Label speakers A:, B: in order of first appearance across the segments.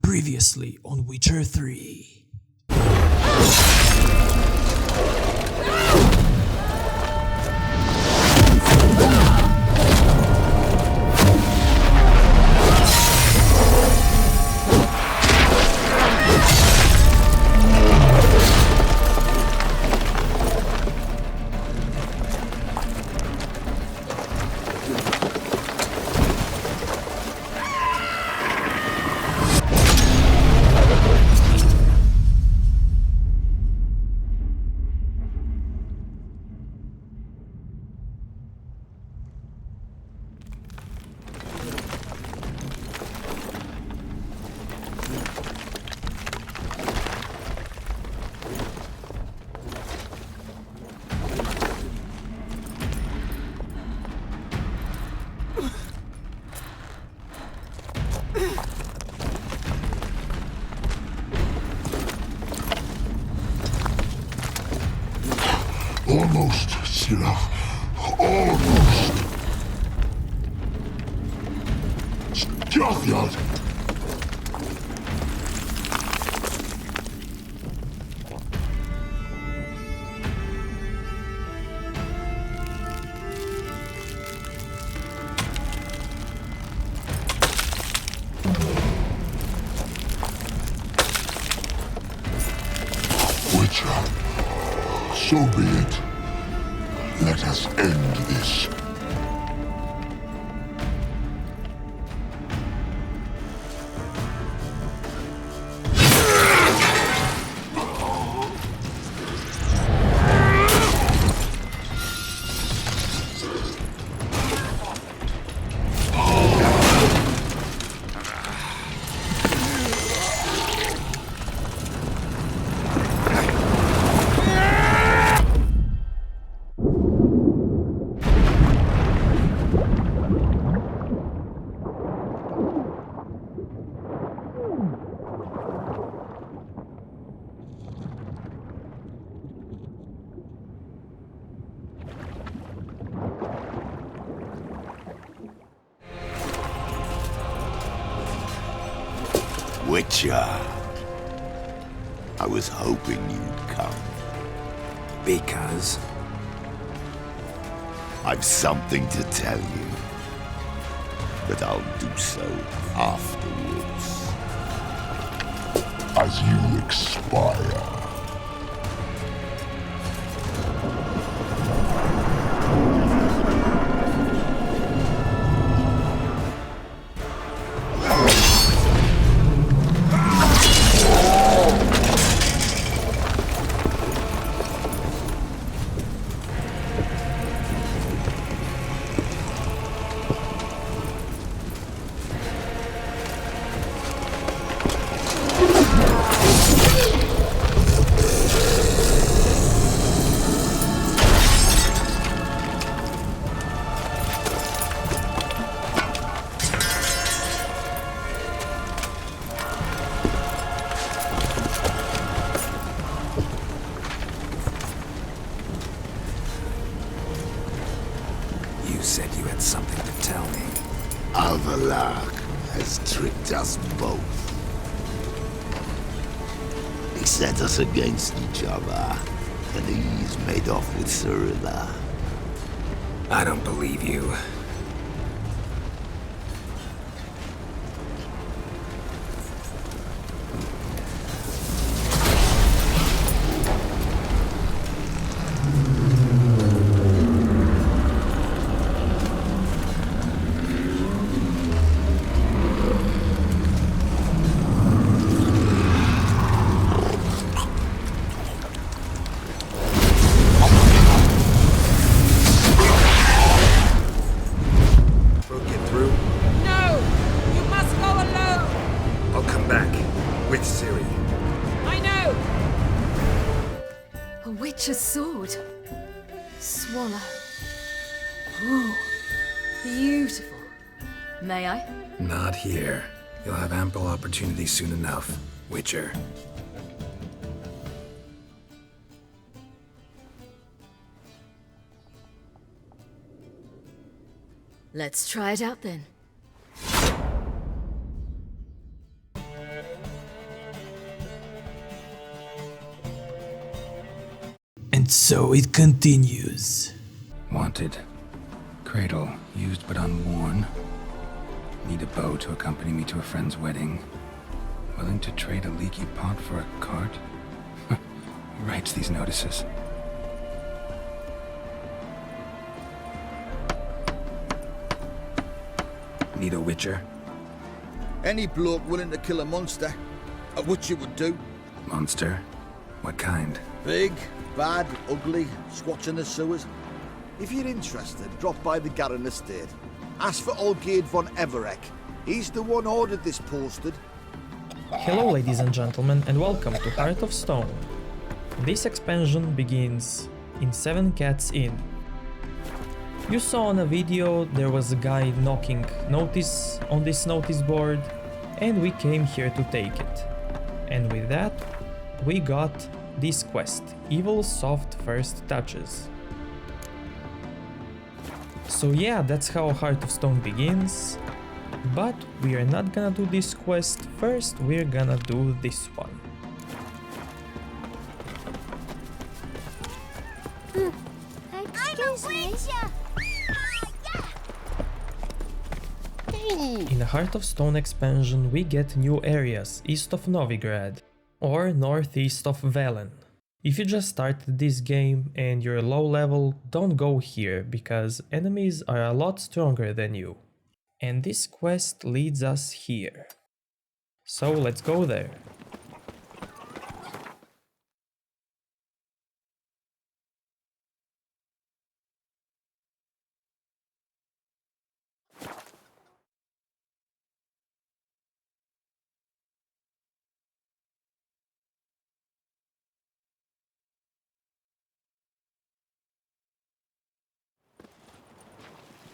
A: Previously on Witcher 3.
B: Almost, Scylla. Almost. Stjärnjad. Witcher, so be it. Let us end this.
C: Witcher, I was hoping you'd come.
D: Because?
C: I've something to tell you, but I'll do so afterwards.
B: As you expire.
D: You said you had something to tell me.
C: Alvalak has tricked us both. He set us against each other, and he's made off with Cyrilla.
D: I don't believe you.
E: A witch's sword. Swallow. Ooh, beautiful. May I?
D: Not here. You'll have ample opportunity soon enough, Witcher.
E: Let's try it out then.
A: And so it continues.
D: Wanted. Cradle, used but unworn. Need a bow to accompany me to a friend's wedding. Willing to trade a leaky pot for a cart? Who writes these notices? Need a witcher?
F: Any bloke willing to kill a monster, a witcher would do.
D: Monster? What kind?
F: Big, bad, ugly, squats in the sewers. If you're interested, drop by the Garen estate. Ask for Olgierd von Everek. He's the one ordered this posted.
G: Hello ladies and gentlemen, and welcome to Heart of Stone. This expansion begins in 7 Cats Inn. You saw on a video there was a guy knocking notice on this notice board, and we came here to take it. And with that, we got this quest, Evil Soft First Touches. So yeah, that's how Heart of Stone begins, but we are not gonna do this quest first, we're gonna do this one. In the Heart of Stone expansion we get new areas east of Novigrad, or northeast of Velen. If you just started this game and you're low level, don't go here, because enemies are a lot stronger than you. And this quest leads us here. So let's go there.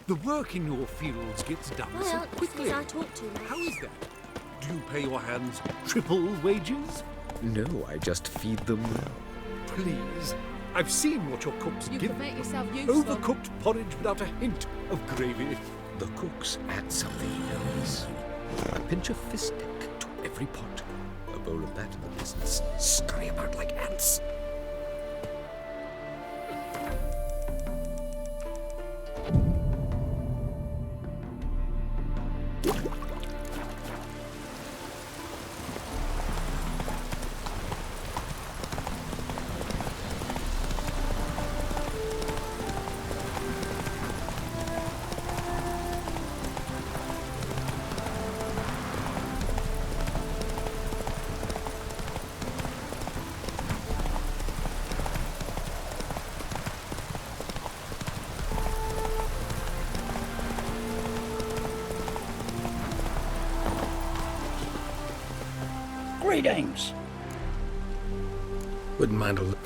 H: The work in your fields gets done so quickly.
I: I talk too much.
H: How is that? Do you pay your hands triple wages?
J: No, I just feed them well.
H: Please. I've seen what your cooks
I: You
H: give.
I: can make yourself useful.
H: Overcooked porridge without a hint of gravy.
J: The cooks add something else. A pinch of fistic to every pot. A bowl of that and the peasants scurry about like ants.
K: Greetings.
D: Wouldn't mind a look.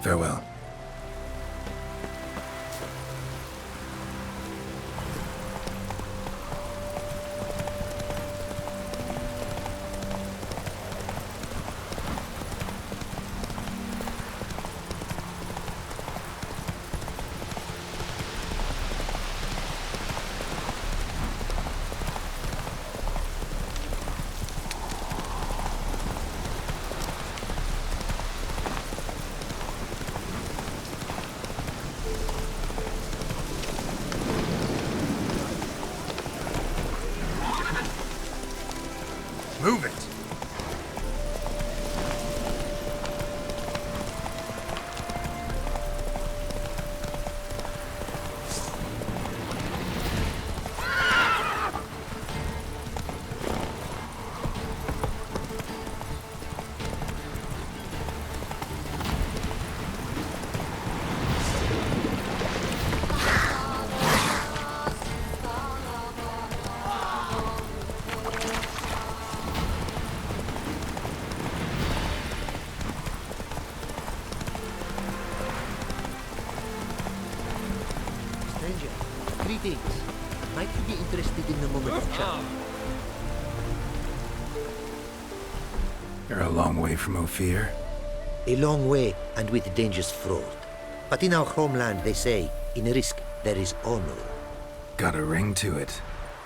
D: Farewell.
H: Move it.
K: Greetings. Might you be interested in a moment of chat?
D: You're a long way from Ophir.
K: A long way and with dangers fraught. But in our homeland they say, in risk there is honor.
D: Got a ring to it.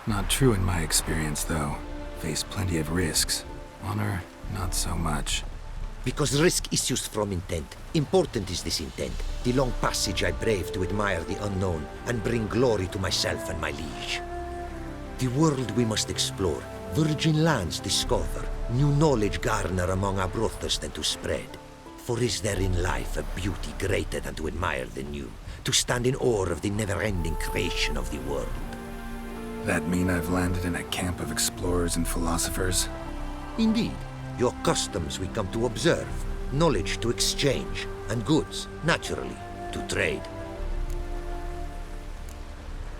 D: Not true in my experience, though. Faced plenty of risks. Honor, not so much.
K: Because risk issues from intent. Important is this intent. The long passage I brave to admire the unknown and bring glory to myself and my liege. The world we must explore, virgin lands discover, new knowledge garner among our brothers than to spread. For is there in life a beauty greater than to admire the new, to stand in awe of the never-ending creation of the world?
D: That mean I've landed in a camp of explorers and philosophers?
K: Indeed. Your customs we come to observe, knowledge to exchange, and goods, naturally, to trade.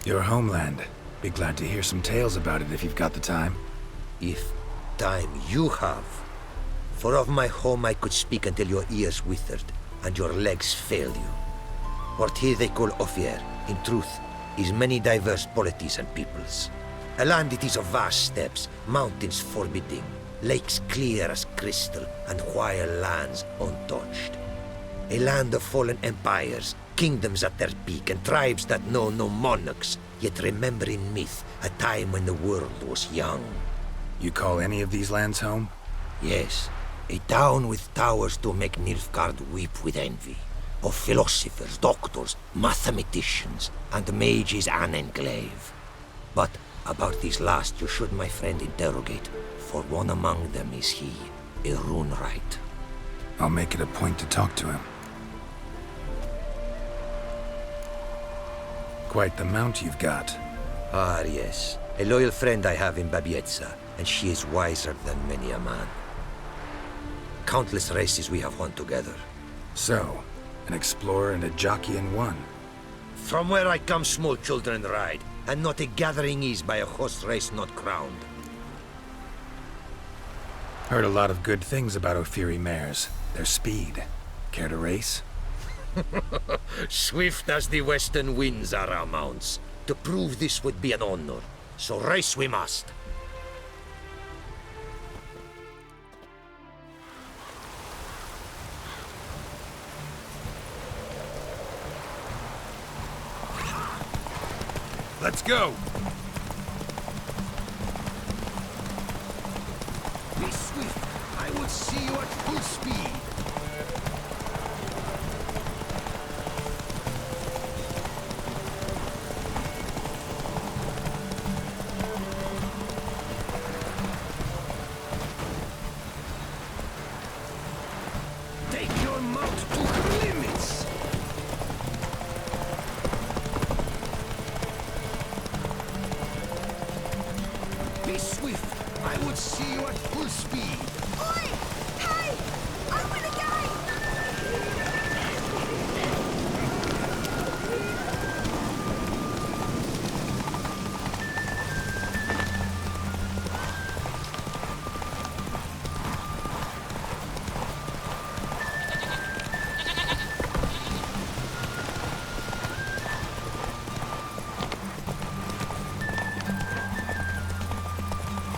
D: Your homeland. Be glad to hear some tales about it if you've got the time.
K: If time you have. For of my home I could speak until your ears withered, and your legs failed you. What here they call OFIERI, in truth, is many diverse polities and peoples. A land it is of vast steppes, mountains forbidding, lakes clear as crystal, and wild lands untouched. A land of fallen empires, kingdoms at their peak, and tribes that know no monarchs, yet remember in myth a time when the world was young.
D: You call any of these lands home?
K: Yes, a town with towers to make Nilfgaard weep with envy. Of philosophers, doctors, mathematicians, and mages an enclave. But about these last you should, my friend, interrogate. For one among them is he, a rune-wright.
D: I'll make it a point to talk to him. Quite the mount you've got.
K: Ah, yes. A loyal friend I have in Babietza, and she is wiser than many a man. Countless races we have won together.
D: So, an explorer and a jockey in one.
K: From where I come, small children ride, and not a gathering is by a horse race not crowned.
D: Heard a lot of good things about OFIERI mares. Their speed. Care to race?
K: Swift as the western winds are our mounts. To prove this would be an honor. So race we must.
H: Let's go! Be swift. I will see you at full speed. Take your mount to her limits. Be swift. I would see you at full speed.
E: Oi! Hey! Open the gate!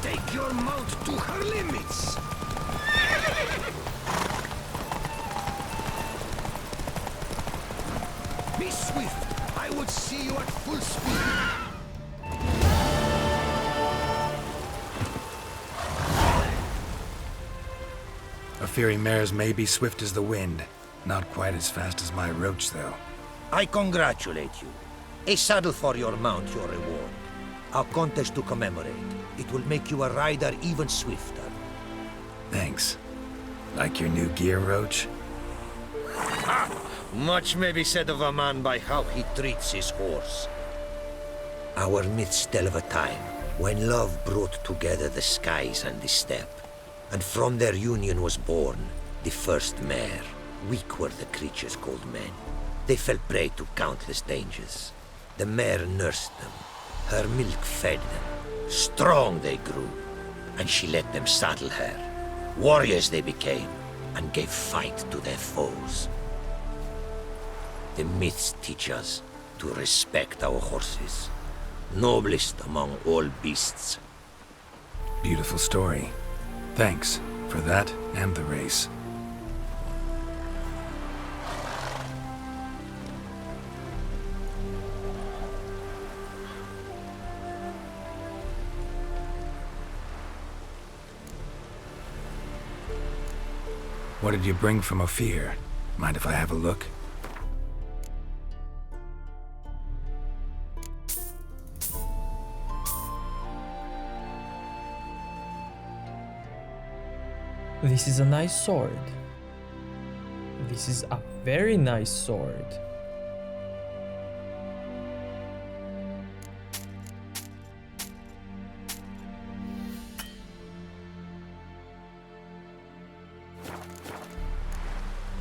H: Take your mount to her limits. Be swift. I would see you at full speed.
D: OFIERI mares may be swift as the wind. Not quite as fast as my roach, though.
K: I congratulate you. A saddle for your mount, your reward. A contest to commemorate. It will make you a rider even swifter.
D: Thanks. Like your new gear, Roach?
K: Much may be said of a man by how he treats his horse. Our myths tell of a time when love brought together the skies and the steppe, and from their union was born the first mare. Weak were the creatures called men. They fell prey to countless dangers. The mare nursed them. Her milk fed them. Strong they grew, and she let them saddle her. Warriors they became, and gave fight to their foes. The myths teach us to respect our horses, noblest among all beasts.
D: Beautiful story. Thanks For that and the race. What did you bring from OFIERI? Mind if I have a look?
G: This is a nice sword. This is a very nice sword.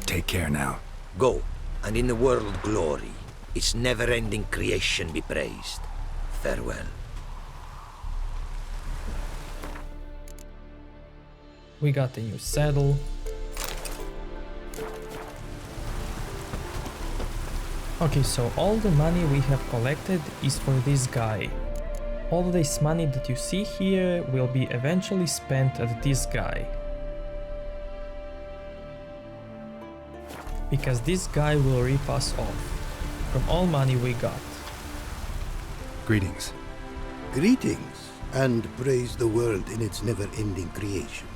D: Take care now.
K: Go, and in the world glory, its never-ending creation be praised. Farewell.
G: We got a new saddle. Okay, so all the money we have collected is for this guy. All this money that you see here will be eventually spent at this guy. Because this guy will rip us off from all money we got.
D: Greetings.
I: Greetings, and praise the world in its never-ending creation.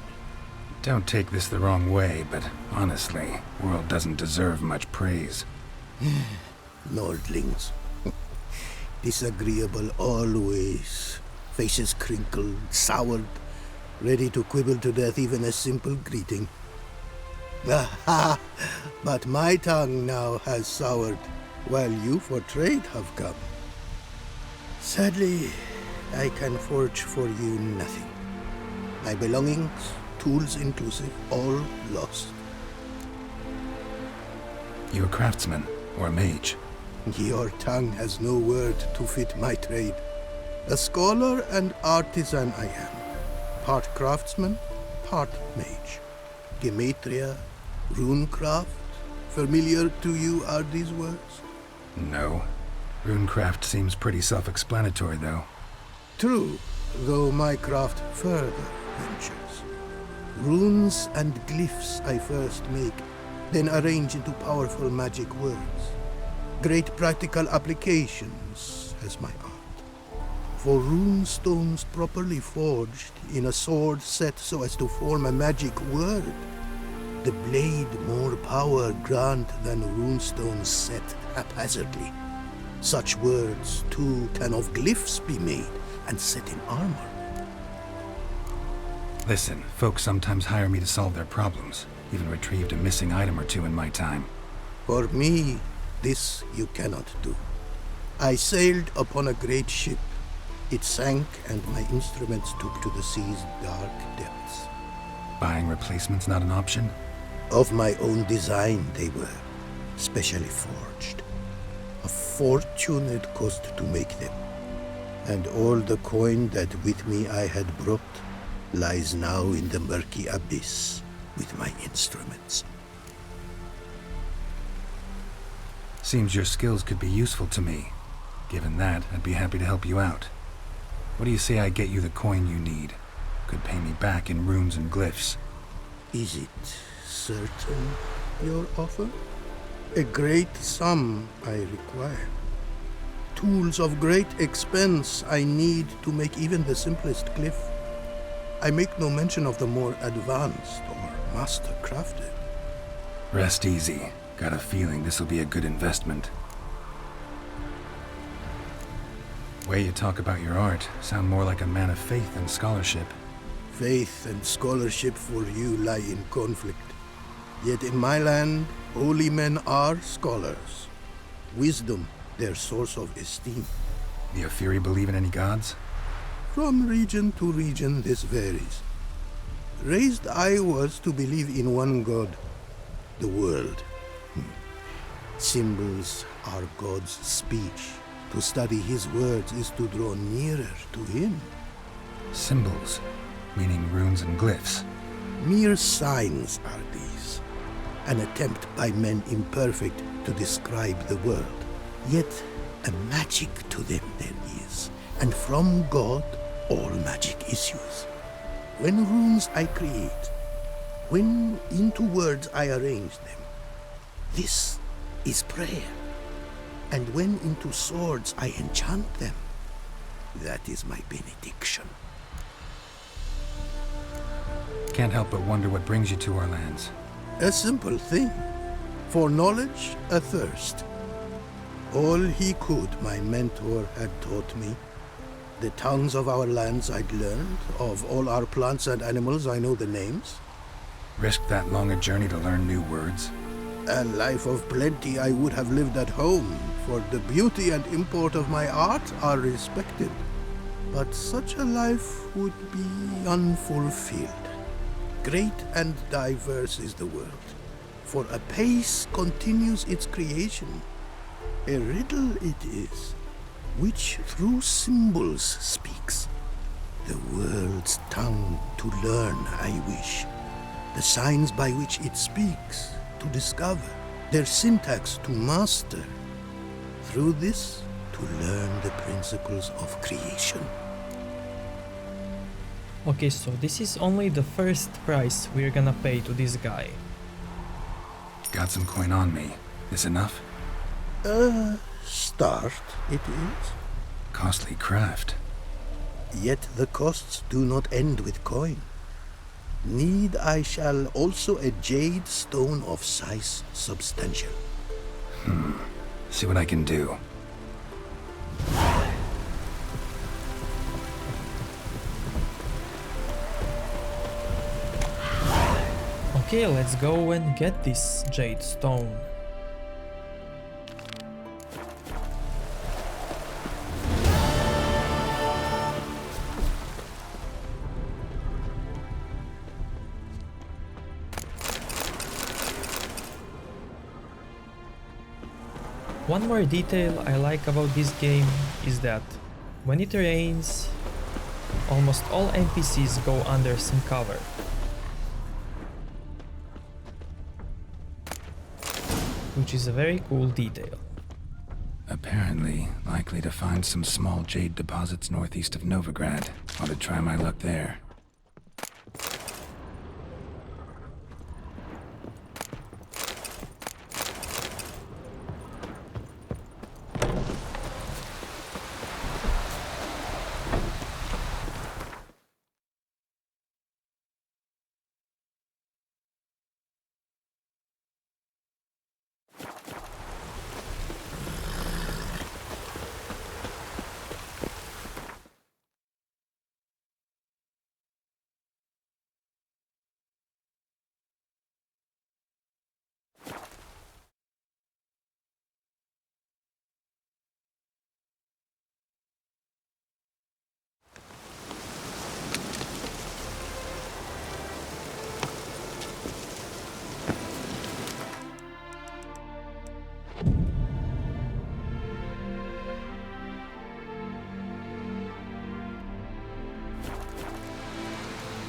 D: Don't take this the wrong way, but honestly, world doesn't deserve much praise.
I: Nordlings. Disagreeable always. Faces crinkled, soured, ready to quibble to death even a simple greeting. Aha! But my tongue now has soured, while you for trade have come. Sadly, I can forge for you nothing. My belongings, tools inclusive, all lost.
D: You a craftsman or a mage?
I: Your tongue has no word to fit my trade. A scholar and artisan I am. Part craftsman, part mage. Gematria, runecraft, familiar to you are these words?
D: No. Runecraft seems pretty self-explanatory, though.
I: True, though my craft further ventures. Runes and glyphs I first make, then arrange into powerful magic words. Great practical applications as my art. For rune stones properly forged in a sword set so as to form a magic word, the blade more power grant than runestones set haphazardly. Such words, too, can of glyphs be made and set in armor.
D: Listen, folks sometimes hire me to solve their problems. Even retrieved a missing item or two in my time.
I: For me, this you cannot do. I sailed upon a great ship. It sank and my instruments took to the sea's dark depths.
D: Buying replacements not an option?
I: Of my own design they were, specially forged. A fortune it cost to make them. And all the coin that with me I had brought lies now in the murky abyss with my instruments.
D: Seems your skills could be useful to me. Given that, I'd be happy to help you out. What do you say I get you the coin you need? Could pay me back in runes and glyphs.
I: Is it certain, your offer? A great sum I require. Tools of great expense I need to make even the simplest glyph. I make no mention of the more advanced or master-crafted.
D: Rest easy. Got a feeling this'll be a good investment. Way you talk about your art, sound more like a man of faith than scholarship.
I: Faith and scholarship for you lie in conflict. Yet in my land, holy men are scholars. Wisdom, their source of esteem.
D: The OFIERI believe in any gods?
I: From region to region, this varies. Raised I was to believe in one god, the world. Symbols are God's speech. To study his words is to draw nearer to him.
D: Symbols, meaning runes and glyphs.
I: Mere signs are these. An attempt by men imperfect to describe the world. Yet a magic to them there is, and from God all magic issues. When runes I create, When into words I arrange them, this is prayer. And when into swords I enchant them, that is my benediction.
D: Can't help but wonder what brings you to our lands.
I: A simple thing. For knowledge, a thirst. All he could, my mentor had taught me. The tongues of our lands I'd learned. Of all our plants and animals, I know the names.
D: Risked that long a journey to learn new words?
I: A life of plenty I would have lived at home, for the beauty and import of my art are respected. But such a life would be unfulfilled. Great and diverse is the world, for a pace continues its creation. A riddle it is, which through symbols speaks. The world's tongue to learn I wish, the signs by which it speaks to discover, their syntax to master. Through this, to learn the principles of creation.
G: Okay, so this is only the first price we're gonna pay to this guy.
D: Got some coin on me. This enough?
I: Start it is.
D: Costly craft.
I: Yet the costs do not end with coin. Need I shall also a jade stone of size substantial.
D: See what I can do.
G: Okay, let's go and get this jade stone. One more detail I like about this game is that when it rains, almost all NPCs go under some cover. Which is a very cool detail.
D: Apparently, likely to find some small jade deposits northeast of Novigrad. Ought to try my luck there.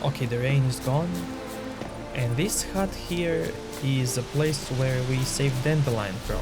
G: Okay, the rain is gone. And this hut here is a place where we saved Dandelion from.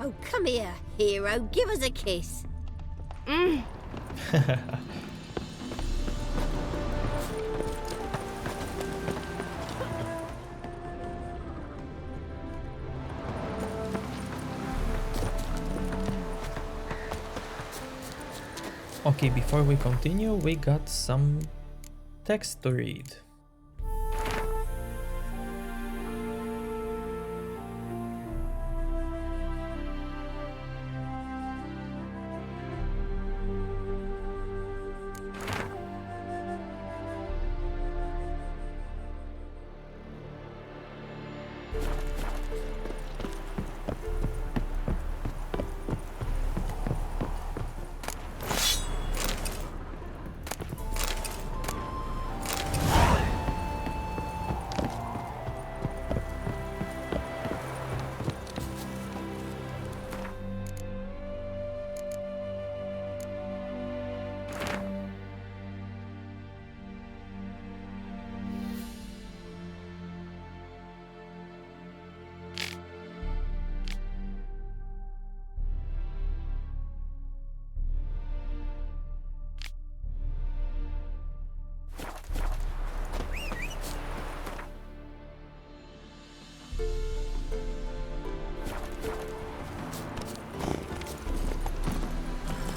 E: Oh, come here, hero. Give us a kiss. Mm.
G: Okay, before we continue, we got some text to read.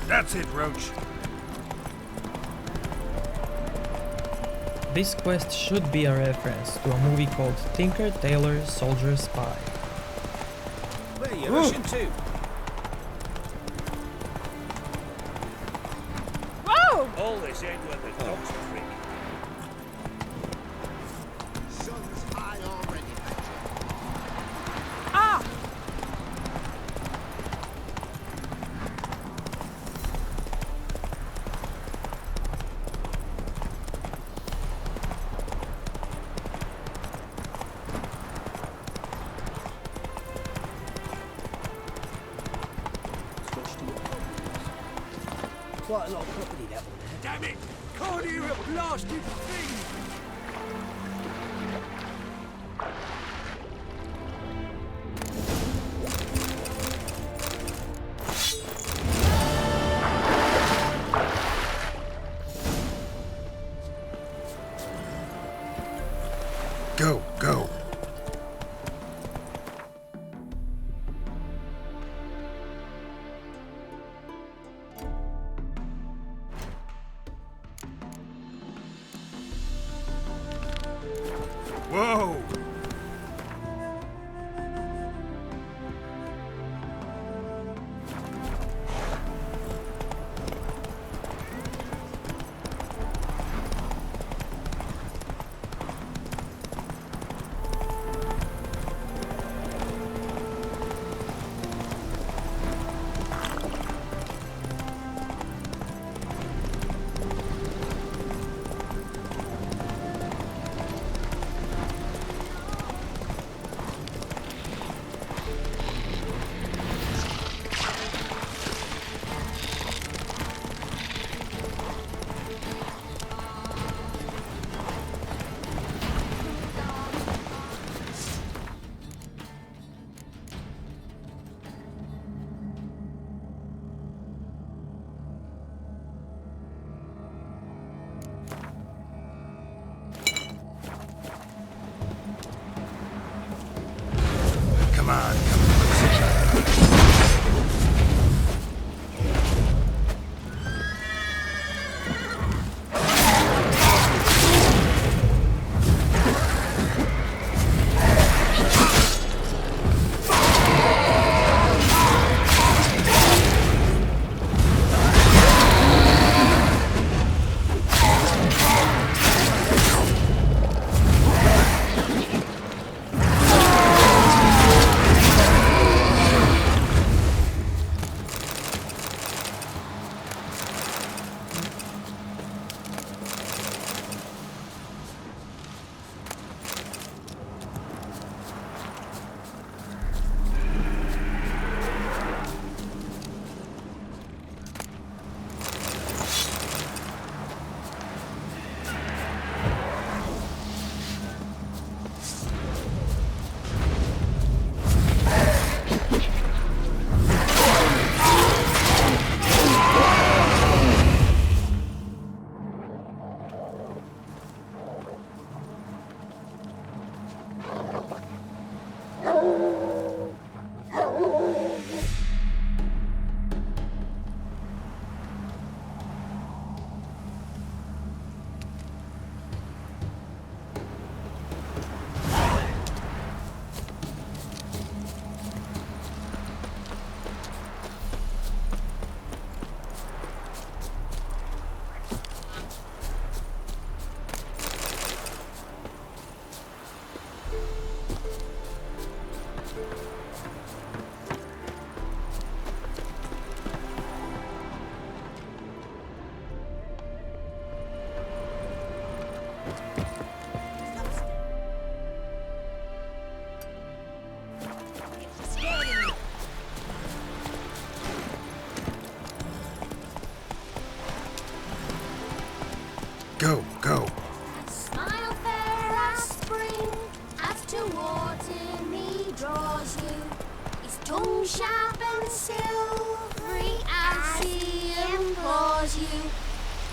H: That's it, Roach.
G: This quest should be a reference to a movie called Tinker, Tailor, Soldier, Spy.
H: Where you rushing to?
E: Whoa!
K: All this end with the dog's trick.
F: Sun's high already,
E: Ah!
L: Quite a lot of property that one.
H: Damn it! Can't hear a blasted thing!
D: Go, go.
H: Whoa!
D: Come on, come on.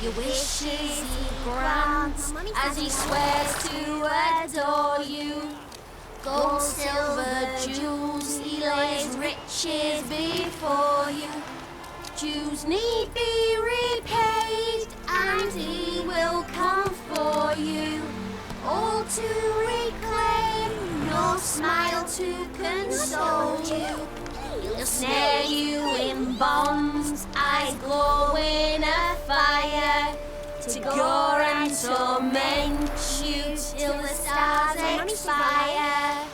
E: Your wishes he grants as he swears to adore you. Gold, silver, jewels, he lays riches before you. Dues need be repaid, and he will come for you. All to reclaim, your smile to console you. He'll snare you in bonds, eyes glow in a fire, to gore and torment you till the stars expire.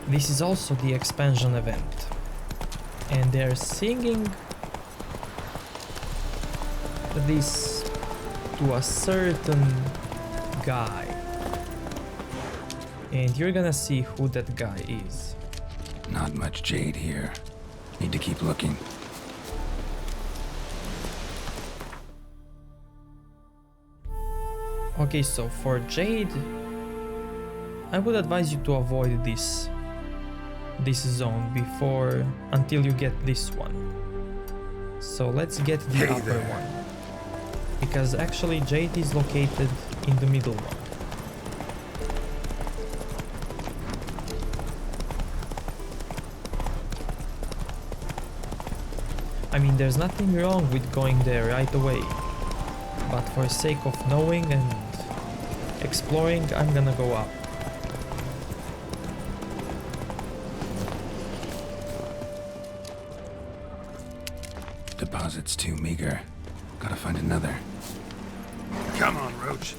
G: This is also the expansion event, and they're singing this to a certain guy, and you're gonna see who that guy is.
D: Not much jade here. Need to keep looking.
G: Okay, so for jade, I would advise you to avoid this zone until you get this one. So let's get the upper one, because actually jade is located in the middle one. I mean, there's nothing wrong with going there right away, but for sake of knowing and exploring, I'm gonna go up.
D: Deposit's too meager. Gotta find another.
H: Come on, Roach.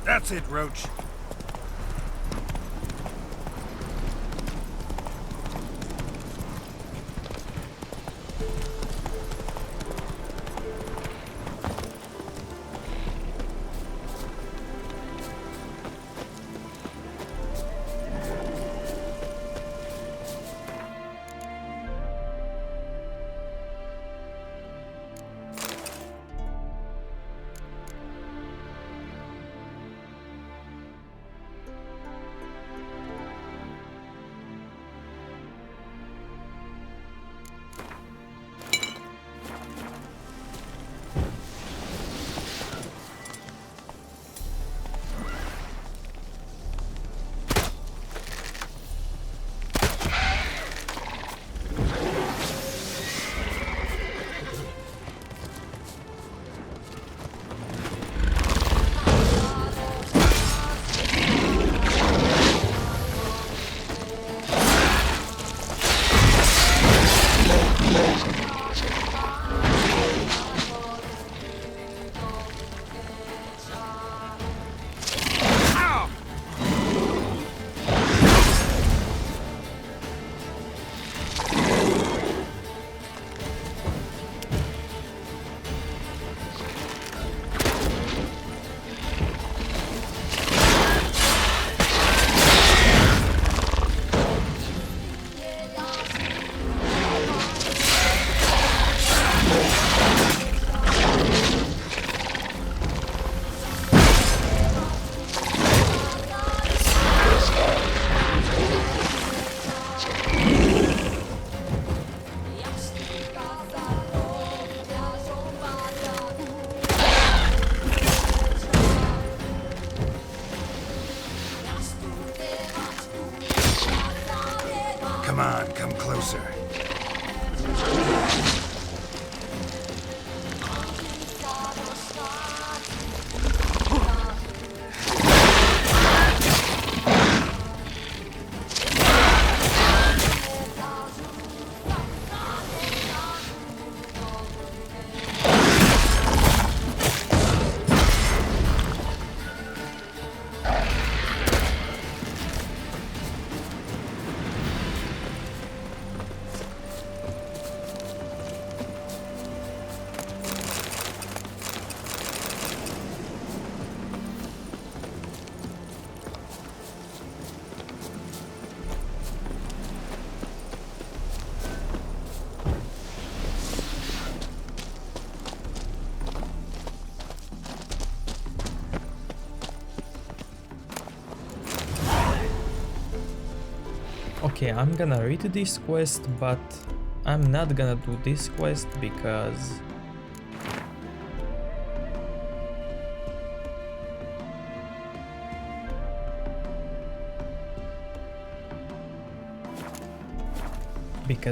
H: That's it, Roach.
D: Come on, come closer.
G: Okay, I'm gonna read this quest, but I'm not gonna do this quest because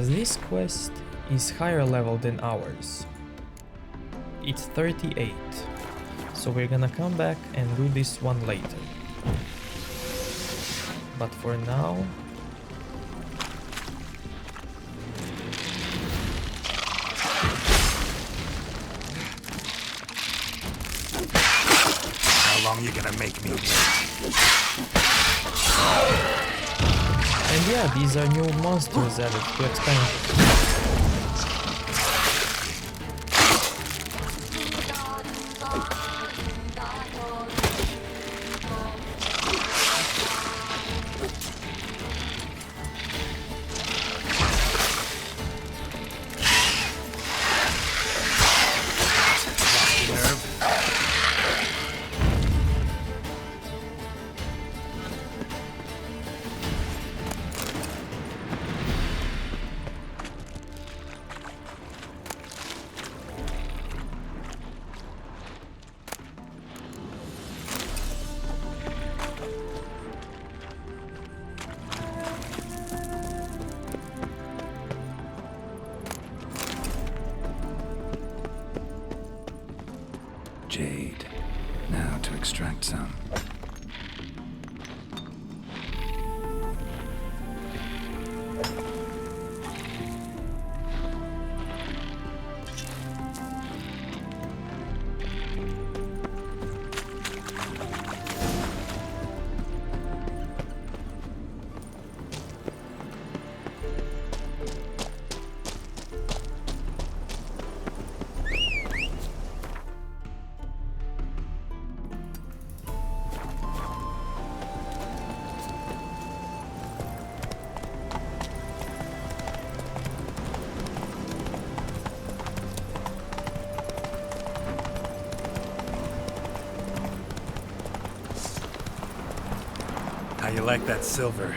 G: this quest is higher level than ours. It's 38, so we're gonna come back and do this one later. But for now,
D: how long you gonna make me?
G: and yeah, these are new monsters added to expansion.
D: Jade. Now to extract some. How you like that silver?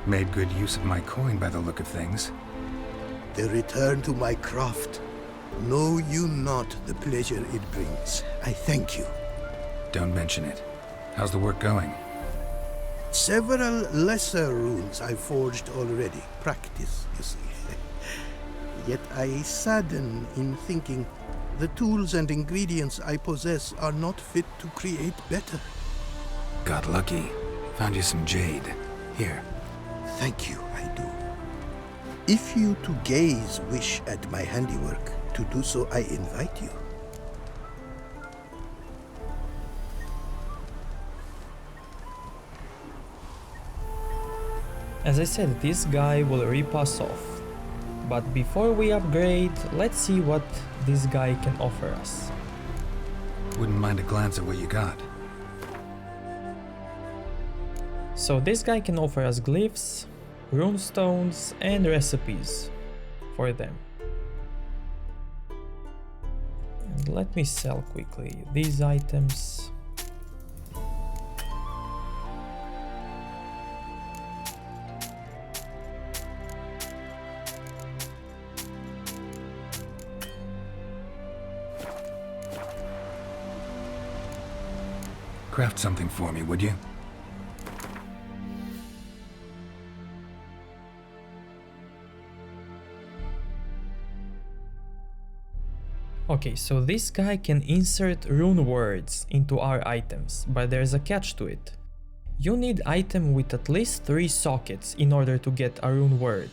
D: Made good use of my coin by the look of things.
I: The return to my craft. Know you not the pleasure it brings. I thank you.
D: Don't mention it. How's the work going?
I: Several lesser runes I've forged already. Practice, you see. Yet I sadden in thinking the tools and ingredients I possess are not fit to create better.
D: Got lucky. Found you some jade. Here.
I: Thank you, I do. If you to gaze wish at my handiwork, to do so I invite you.
G: As I said, this guy will rip us off. But before we upgrade, let's see what this guy can offer us.
D: Wouldn't mind a glance at what you got.
G: So this guy can offer us glyphs, runestones and recipes for them. And let me sell quickly these items.
D: Craft something for me, would you?
G: Okay, so this guy can insert rune words into our items, but there's a catch to it. You need item with at least 3 sockets in order to get a rune word.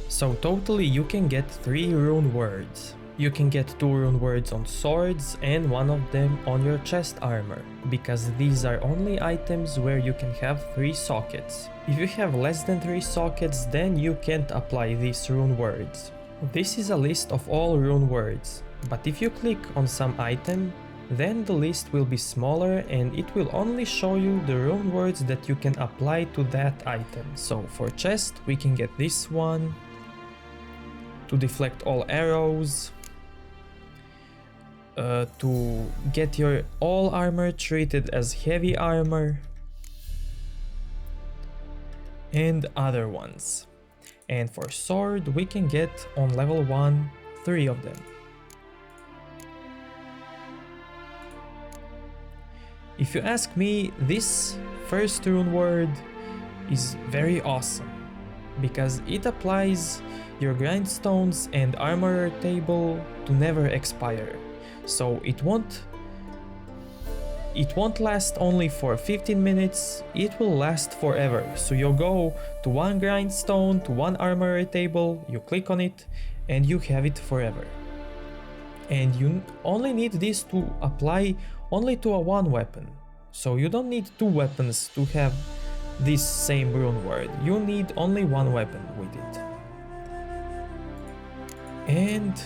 G: So totally you can get 3 rune words. You can get 2 rune words on swords and 1 of them on your chest armor, because these are only items where you can have 3 sockets. If you have less than 3 sockets, then you can't apply these rune words. This is a list of all rune words, but if you click on some item, then the list will be smaller and it will only show you the rune words that you can apply to that item. So for chest we can get this one, to deflect all arrows, to get your all armor treated as heavy armor, and other ones. And for sword we can get on level 1 3 of them. If you ask me, this first rune word is very awesome because it applies your grindstones and armor table to never expire. So it won't last only for 15 minutes, it will last forever. So you go to 1 grindstone, to 1 armor table, you click on it and you have it forever. And you only need this to apply only to a 1 weapon. So you don't need 2 weapons to have this same rune word. You need only 1 weapon with it. And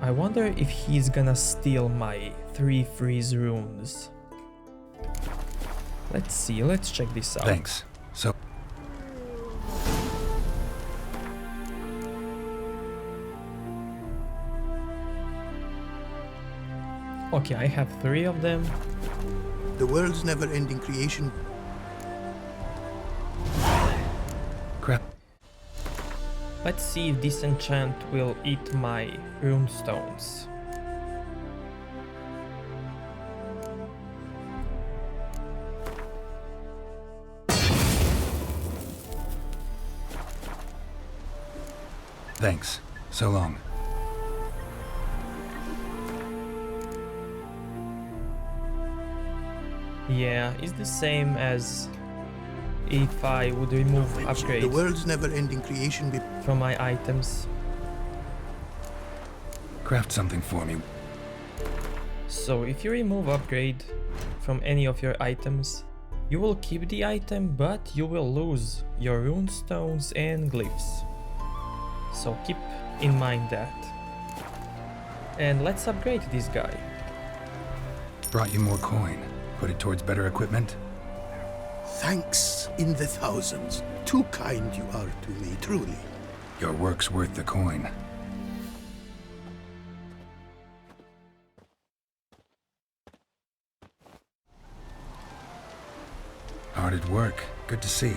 G: I wonder if he's gonna steal my 3 freeze runes. Let's see, let's check this out.
D: Thanks. So
G: okay, I have 3 of them.
I: The world's never-ending creation.
D: crap.
G: Let's see if this enchant will eat my runestones.
D: Thanks. So long.
G: Yeah, it's the same as if I would remove upgrades.
I: The world's never-ending creation
G: from my items.
D: Craft something for me.
G: So if you remove upgrade from any of your items, you will keep the item, but you will lose your runestones and glyphs. So keep in mind that. And let's upgrade this guy.
D: Brought you more coin. Put it towards better equipment?
I: Thanks in the thousands. Too kind you are to me, truly.
D: Your work's worth the coin. Hard at work. Good to see.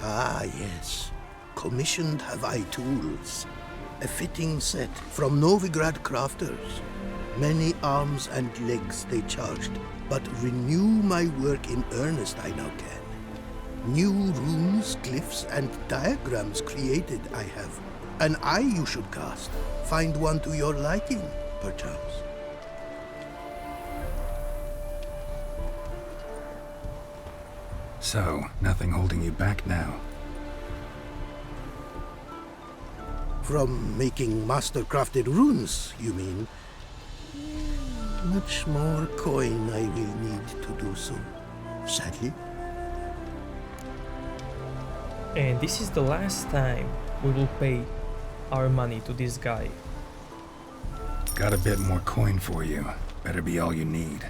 I: Ah, yes. Commissioned have I tools. A fitting set from Novigrad crafters. Many arms and legs they charged, but renew my work in earnest I now can. New runes, glyphs, and diagrams created I have. An eye you should cast. Find one to your liking, perchance.
D: So, nothing holding you back now?
I: From making master-crafted runes, you mean? Much more coin I will need to do so, sadly.
G: And this is the last time we will pay our money to this guy.
D: Got a bit more coin for you. Better be all you need.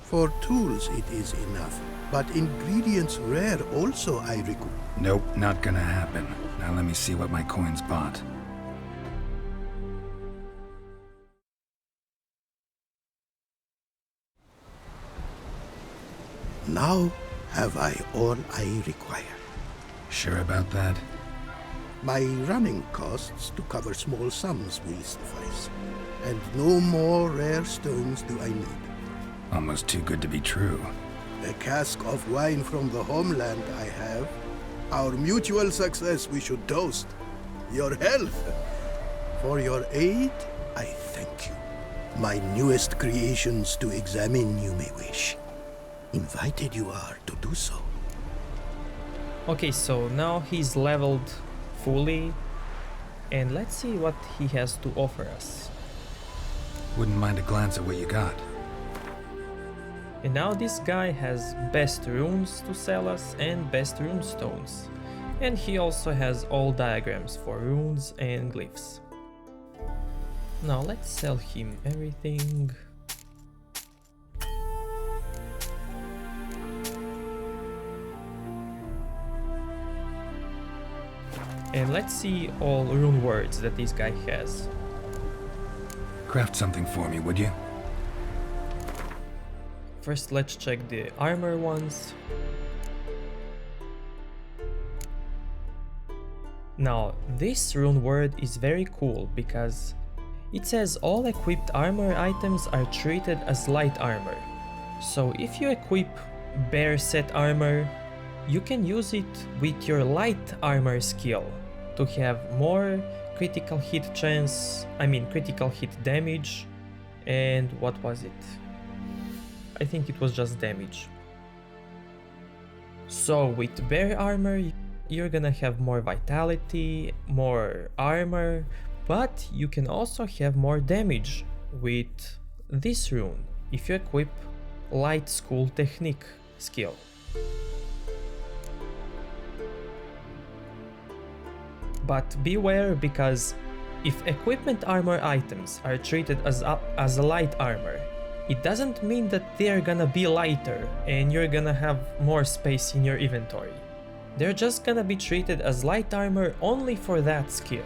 I: For tools it is enough, but ingredients rare also I require.
D: Nope, not gonna happen. Now let me see what my coins bought.
I: Now have I all I require.
D: Sure about that?
I: My running costs to cover small sums will suffice, and no more rare stones do I need.
D: Almost too good to be true.
I: A cask of wine from the homeland I have. Our mutual success we should toast. Your health. For your aid, I thank you. My newest creations to examine you may wish. Invited you are to do so.
G: Okay, so now he's leveled fully, and let's see what he has to offer us.
D: Wouldn't mind a glance at what you got.
G: And now this guy has best runes to sell us and best rune stones. And he also has all diagrams for runes and glyphs. Now let's sell him everything. And let's see all rune words that this guy has.
D: Craft something for me, would you?
G: First, let's check the armor ones. Now, this rune word is very cool because it says all equipped armor items are treated as light armor. So if you equip bare set armor, you can use it with your light armor skill to have more critical hit critical hit damage, and what was it? I think it was just damage. So with bare armor, you're gonna have more vitality, more armor, but you can also have more damage with this rune if you equip light school technique skill. But beware, because if equipment armor items are treated as a light armor, it doesn't mean that they're gonna be lighter and you're gonna have more space in your inventory. They're just gonna be treated as light armor only for that skill.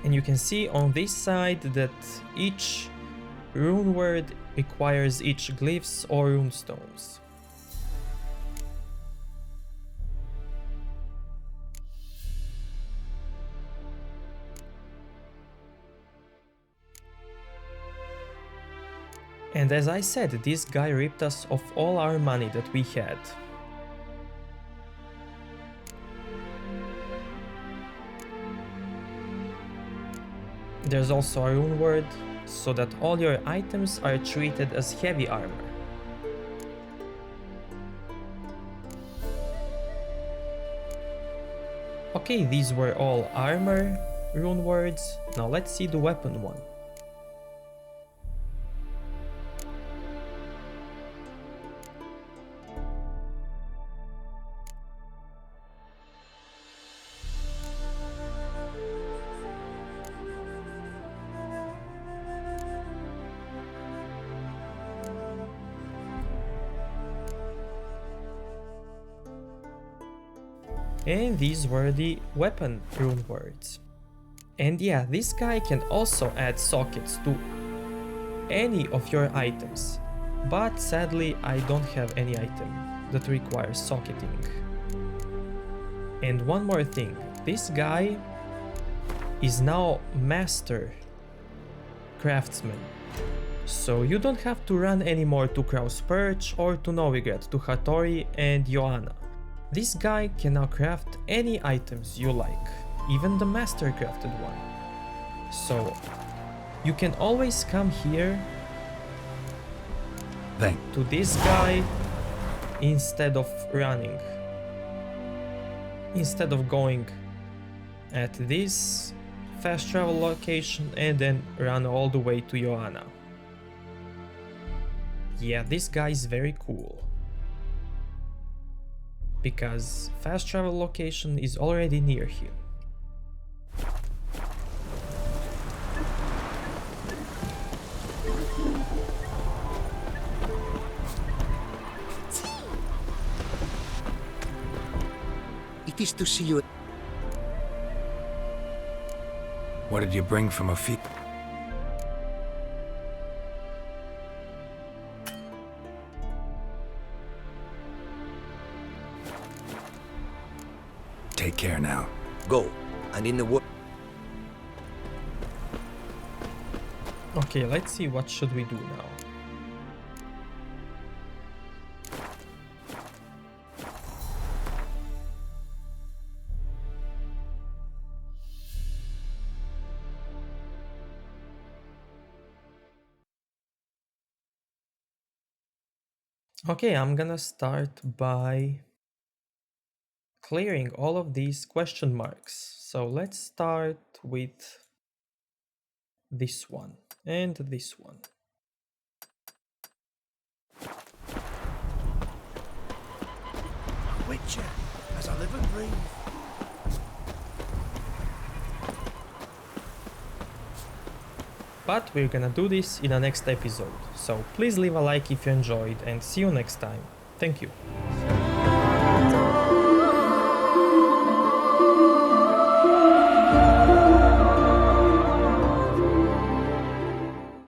G: And you can see on this side that each rune word requires each glyphs or rune stones. And as I said, this guy ripped us of all our money that we had. There's also a rune word, so that all your items are treated as heavy armor. Okay, these were all armor rune words. Now let's see the weapon one. And these were the weapon rune words. And yeah, this guy can also add sockets to any of your items, but sadly I don't have any item that requires socketing. And one more thing, this guy is now master craftsman. So you don't have to run anymore to Krau's Perch or to Novigrad to Hattori and Joanna. This guy can now craft any items you like, even the master crafted one. So you can always come here to this guy instead of running. Instead of going at this fast travel location and then run all the way to Joanna. Yeah, this guy is very cool. Because fast travel location is already near him.
J: It is to see you.
D: What did you bring from OFIERI? Take care now.
K: Go, and in the world.
G: Okay, let's see what should we do now. Okay, I'm gonna start by clearing all of these question marks. So let's start with this one and this one.
H: Witcher, as I live and breathe.
G: But we're gonna do this in the next episode, so please leave a like if you enjoyed and see you next time. Thank you.